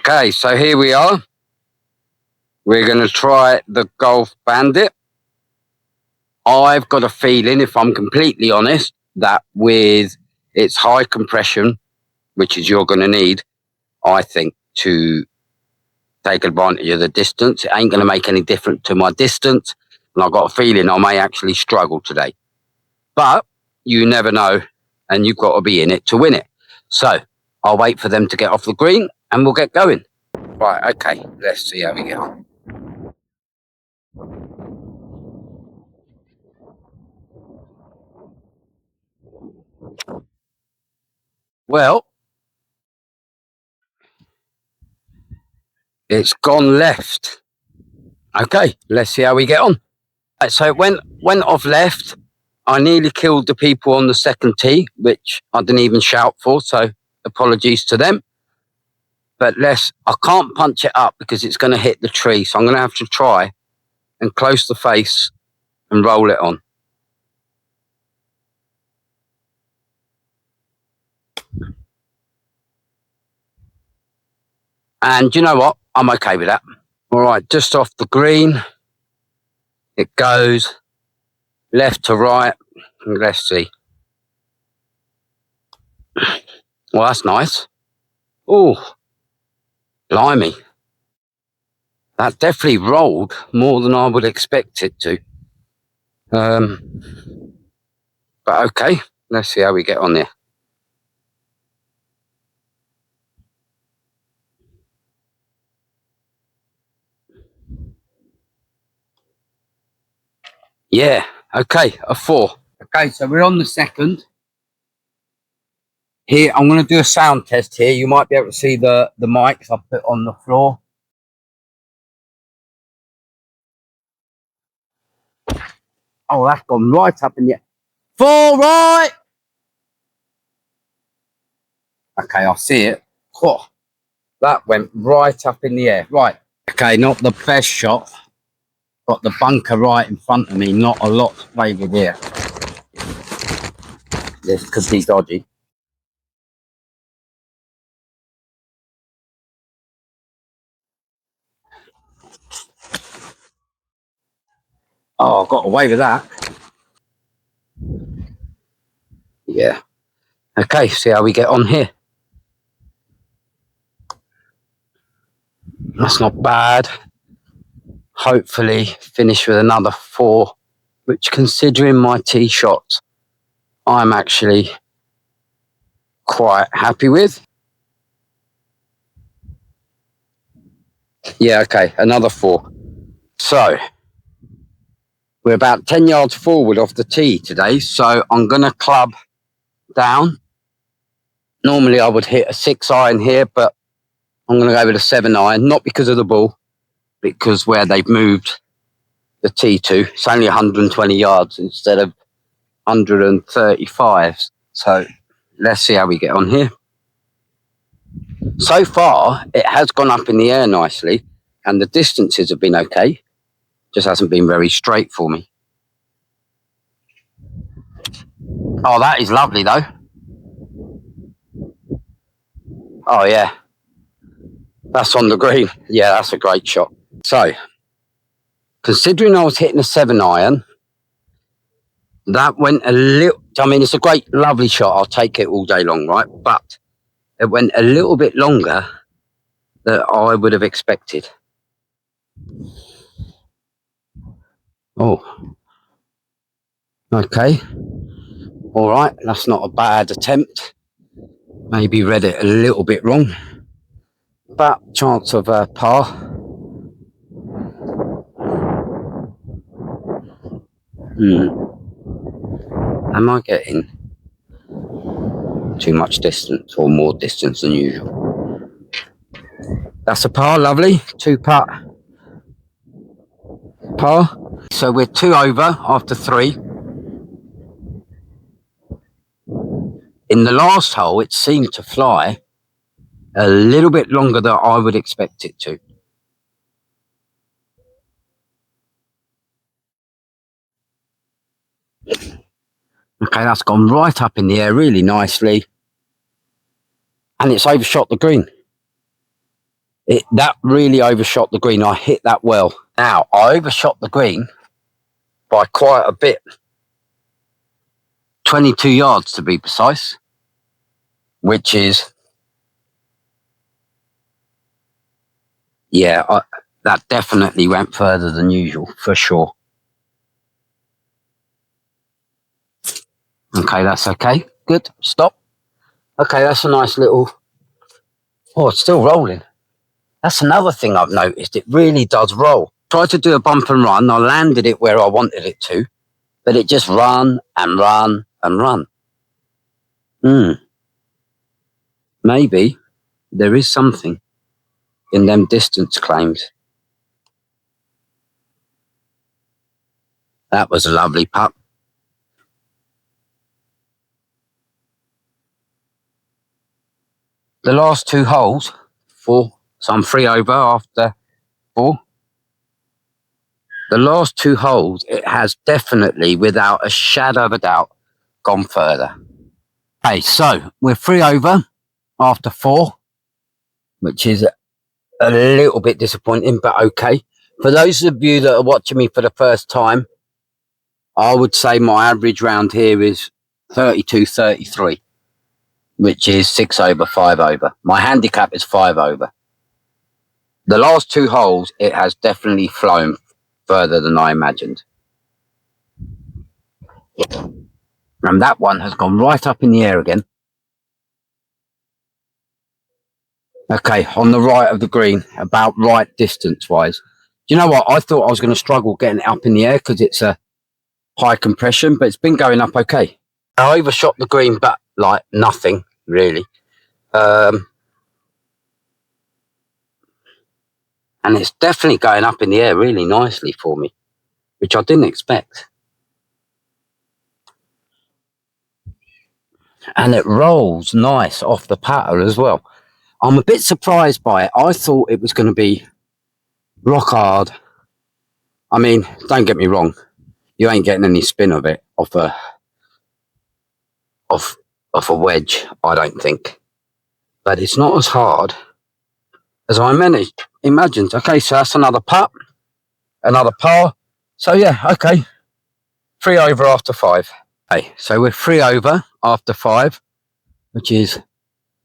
Okay, so here we are. We're going to try the Golf Bandit. I've got a feeling, if I'm completely honest, that with its high compression, which is you're going to need, I think, to take advantage of the distance, it ain't going to make any difference to my distance. And I've got a feeling I may actually struggle today. But you never know, and you've got to be in it to win it. So I'll wait for them to get off the green and we'll get going. Right, okay, let's see how we get on. Well, it's gone left. Okay, let's see how we get on. Right, so it went off left. I nearly killed the people on the second tee, which I didn't even shout for, so apologies to them. But I can't punch it up because it's going to hit the tree, so I'm going to have to try and close the face and roll it on. And you know what? I'm okay with that. All right, just off the green. It goes left to right. Let's see. Well, that's nice. Oh, blimey. That definitely rolled more than I would expect it to. But okay, let's see how we get on there. Yeah, okay, a 4. Okay, so we're on the second. Here, I'm going to do a sound test here. You might be able to see the mics I put on the floor. Oh, that's gone right up in the air. 4 right! Okay, I see it. Oh, that went right up in the air. Right. Okay, not the best shot. Got the bunker right in front of me. Not a lot favoured here. This could be dodgy. Oh, I got away with that. Yeah. Okay, see how we get on here. That's not bad. Hopefully finish with another 4, which considering my tee shots, I'm actually quite happy with. Yeah, okay, another 4. So we're about 10 yards forward off the tee today, so I'm going to club down. Normally I would hit a 6 iron here, but I'm going to go with a 7 iron, not because of the ball, because where they've moved the tee to, it's only 120 yards instead of 135. So let's see how we get on here. So far, it has gone up in the air nicely, and the distances have been okay. Just hasn't been very straight for me. Oh, that is lovely, though. Oh, yeah. That's on the green. Yeah, that's a great shot. So, considering I was hitting a 7 iron, that went a little... I mean, it's a great, lovely shot. I'll take it all day long, right? But it went a little bit longer than I would have expected. Oh. Okay. All right. That's not a bad attempt. Maybe read it a little bit wrong. But chance of a par. Am I getting too much distance or more distance than usual? That's a par, lovely. 2 putt. Par. So we're 2 over after 3. In the last hole, it seemed to fly a little bit longer than I would expect it to. Okay, that's gone right up in the air really nicely. And it's overshot the green. That really overshot the green. I hit that well. Now, I overshot the green by quite a bit. 22 yards to be precise, which is, yeah, that definitely went further than usual, for sure. Okay, that's okay. Good. Stop. Okay, that's a nice little... Oh, it's still rolling. That's another thing I've noticed. It really does roll. Tried to do a bump and run. I landed it where I wanted it to, but it just run and run and run. Maybe there is something in them distance claims. That was a lovely putt. The last 2 holes, 4, so I'm 3 over after 4. The last 2 holes, it has definitely, without a shadow of a doubt, gone further. Okay, so we're 3 over after 4, which is a little bit disappointing, but okay. For those of you that are watching me for the first time, I would say my average round here is 32, 33, which is 6 over, 5 over. My handicap is 5 over. The last 2 holes, it has definitely flown further than I imagined. And that one has gone right up in the air again. Okay, on the right of the green, about right distance-wise. Do you know what? I thought I was going to struggle getting it up in the air because it's a high compression, but it's been going up okay. I overshot the green, but like nothing, really. And it's definitely going up in the air really nicely for me, which I didn't expect. And it rolls nice off the paddle as well. I'm a bit surprised by it. I thought it was going to be rock hard. I mean, don't get me wrong. You ain't getting any spin of it off a wedge, I don't think. But it's not as hard as I imagined. Okay, so that's another putt, another par. So yeah, okay. 3 over after 5. Okay, so we're 3 over after 5, which is,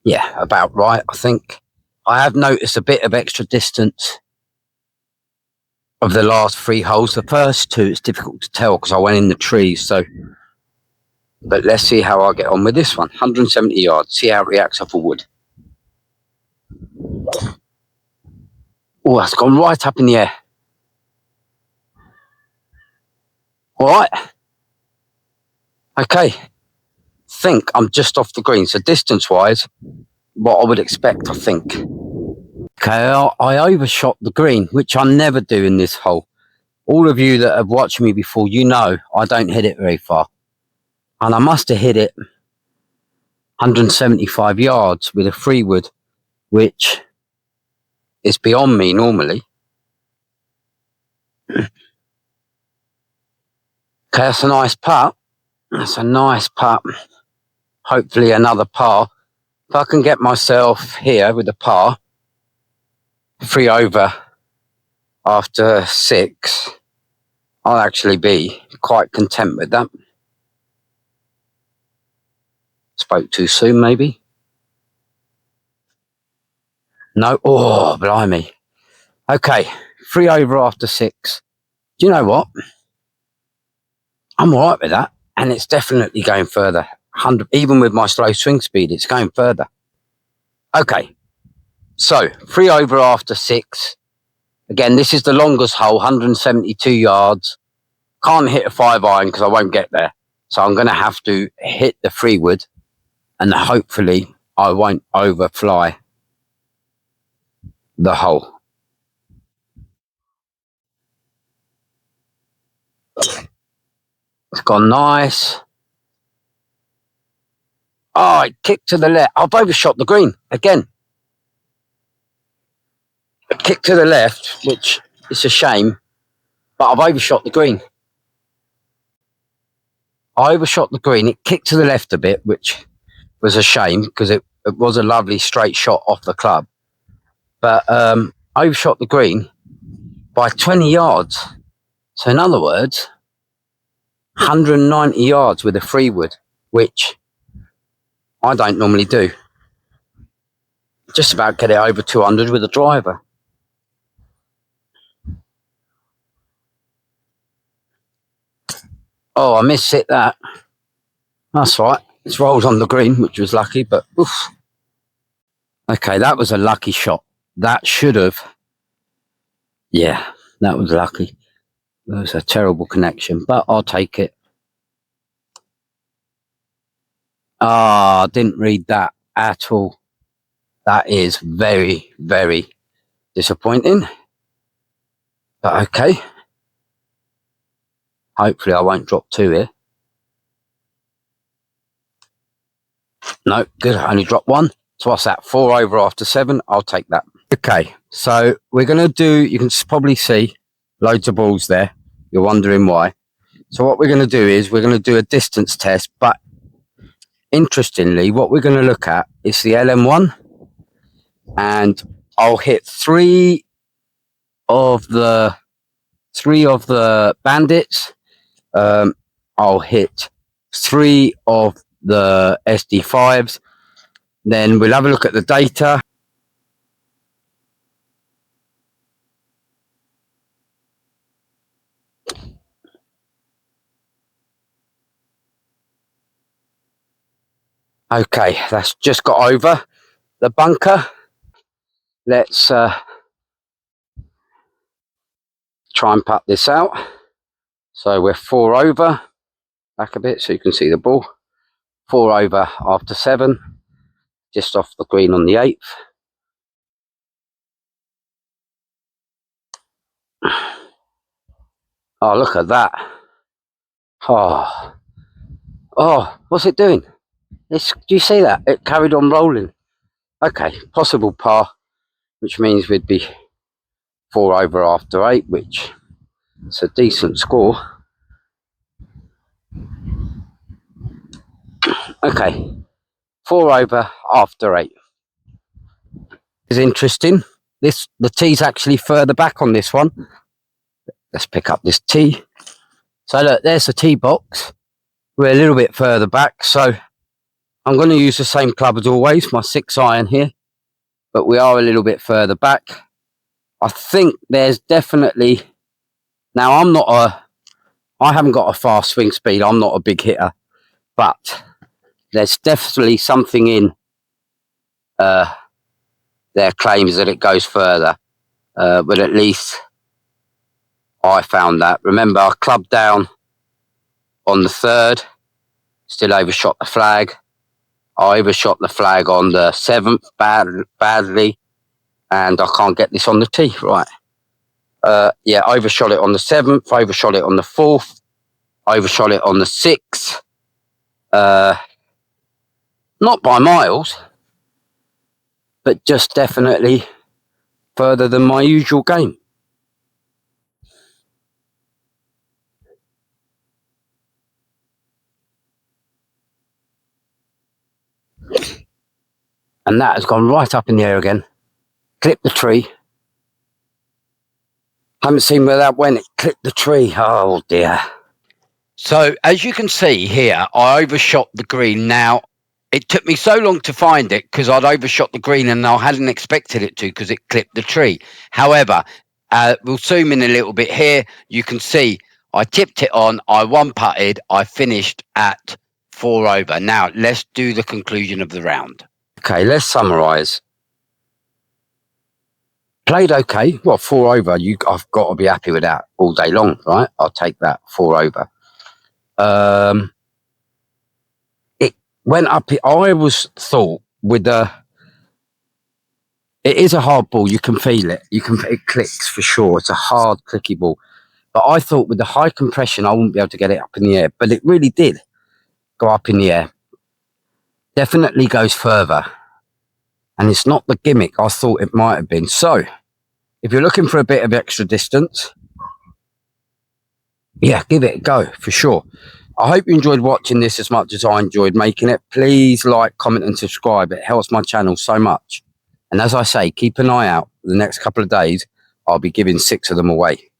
yeah, about right, I think. I have noticed a bit of extra distance of the last 3 holes. The first 2, it's difficult to tell because I went in the trees. So, but let's see how I get on with this one. 170 yards. See how it reacts off a wood. Oh, that's gone right up in the air. All right. Okay. Think I'm just off the green. So distance-wise, what I would expect, I think. Okay, I overshot the green, which I never do in this hole. All of you that have watched me before, you know I don't hit it very far. And I must have hit it 175 yards with a 3-wood, which is beyond me normally. Okay, that's a nice putt. That's a nice putt. Hopefully another par. If I can get myself here with a par, 3 over after 6, I'll actually be quite content with that. Spoke too soon, maybe? No? Oh, blimey. Okay, 3 over after 6. Do you know what? I'm all right with that. And it's definitely going further. 100, even with my slow swing speed, it's going further. Okay, so 3 over after 6. Again, this is the longest hole, 172 yards. Can't hit a 5-iron because I won't get there. So I'm going to have to hit the 3-wood and hopefully I won't overfly the hole. It's gone nice. Oh, it kicked to the left. I've overshot the green again. A kick to the left, which is a shame, but I've overshot the green. I overshot the green. It kicked to the left a bit, which was a shame because it was a lovely straight shot off the club. but overshot the green by 20 yards. So in other words, 190 yards with a 3-wood, which I don't normally do. Just about get it over 200 with a driver. Oh, I missed that. That's right. It's rolled on the green, which was lucky, but oof. Okay, that was a lucky shot. That should have. Yeah, that was lucky. It was a terrible connection, but I'll take it. Ah, I didn't read that at all. That is very, very disappointing. But okay. Hopefully I won't drop 2 here. No, good. I only dropped 1. So what's that? 4 over after 7. I'll take that. Okay, so we're going to do, you can probably see loads of balls there. You're wondering why. So what we're going to do is we're going to do a distance test. But interestingly, what we're going to look at is the LM1. And I'll hit 3 of the Bandits. I'll hit 3 of the SD5s. Then we'll have a look at the data. Okay, that's just got over the bunker. Let's try and putt this out. So we're 4 over. Back a bit so you can see the ball. 4 over after 7. Just off the green on the 8th. Oh, look at that. Oh, what's it doing? Do you see that? It carried on rolling. Okay, possible par, which means we'd be 4 over after 8, which is a decent score. Okay, 4 over after 8. Is interesting. The tee's actually further back on this one. Let's pick up this tee. So look, there's the tee box. We're a little bit further back, so I'm going to use the same club as always, my 6 iron here, but we are a little bit further back. I think there's definitely, now I haven't got a fast swing speed, I'm not a big hitter, but there's definitely something in their claims that it goes further, but at least I found that. Remember, I clubbed down on the 3rd, still overshot the flag. I overshot the flag on the 7th badly, and I can't get this on the tee. Right. Yeah, overshot it on the 7th, overshot it on the 4th, overshot it on the 6th. Not by miles, but just definitely further than my usual game. And that has gone right up in the air again. Clipped the tree. Haven't seen where that went. It clipped the tree. Oh dear. So as you can see here, I overshot the green. Now, it took me so long to find it because I'd overshot the green and I hadn't expected it to because it clipped the tree. However, we'll zoom in a little bit here. You can see I tipped it on. I 1-putted. I finished at 4 over. Now, let's do the conclusion of the round. Okay, let's summarise. Played okay. Well, 4 over. I've got to be happy with that all day long, right? I'll take that 4 over. It went up. I always thought with it is a hard ball. You can feel it. It clicks for sure. It's a hard, clicky ball. But I thought with the high compression, I wouldn't be able to get it up in the air. But it really did go up in the air. Definitely goes further. And it's not the gimmick I thought it might have been. So, if you're looking for a bit of extra distance, yeah, give it a go for sure. I hope you enjoyed watching this as much as I enjoyed making it. Please like, comment and subscribe. It helps my channel so much. And as I say, keep an eye out. The next couple of days, I'll be giving 6 of them away.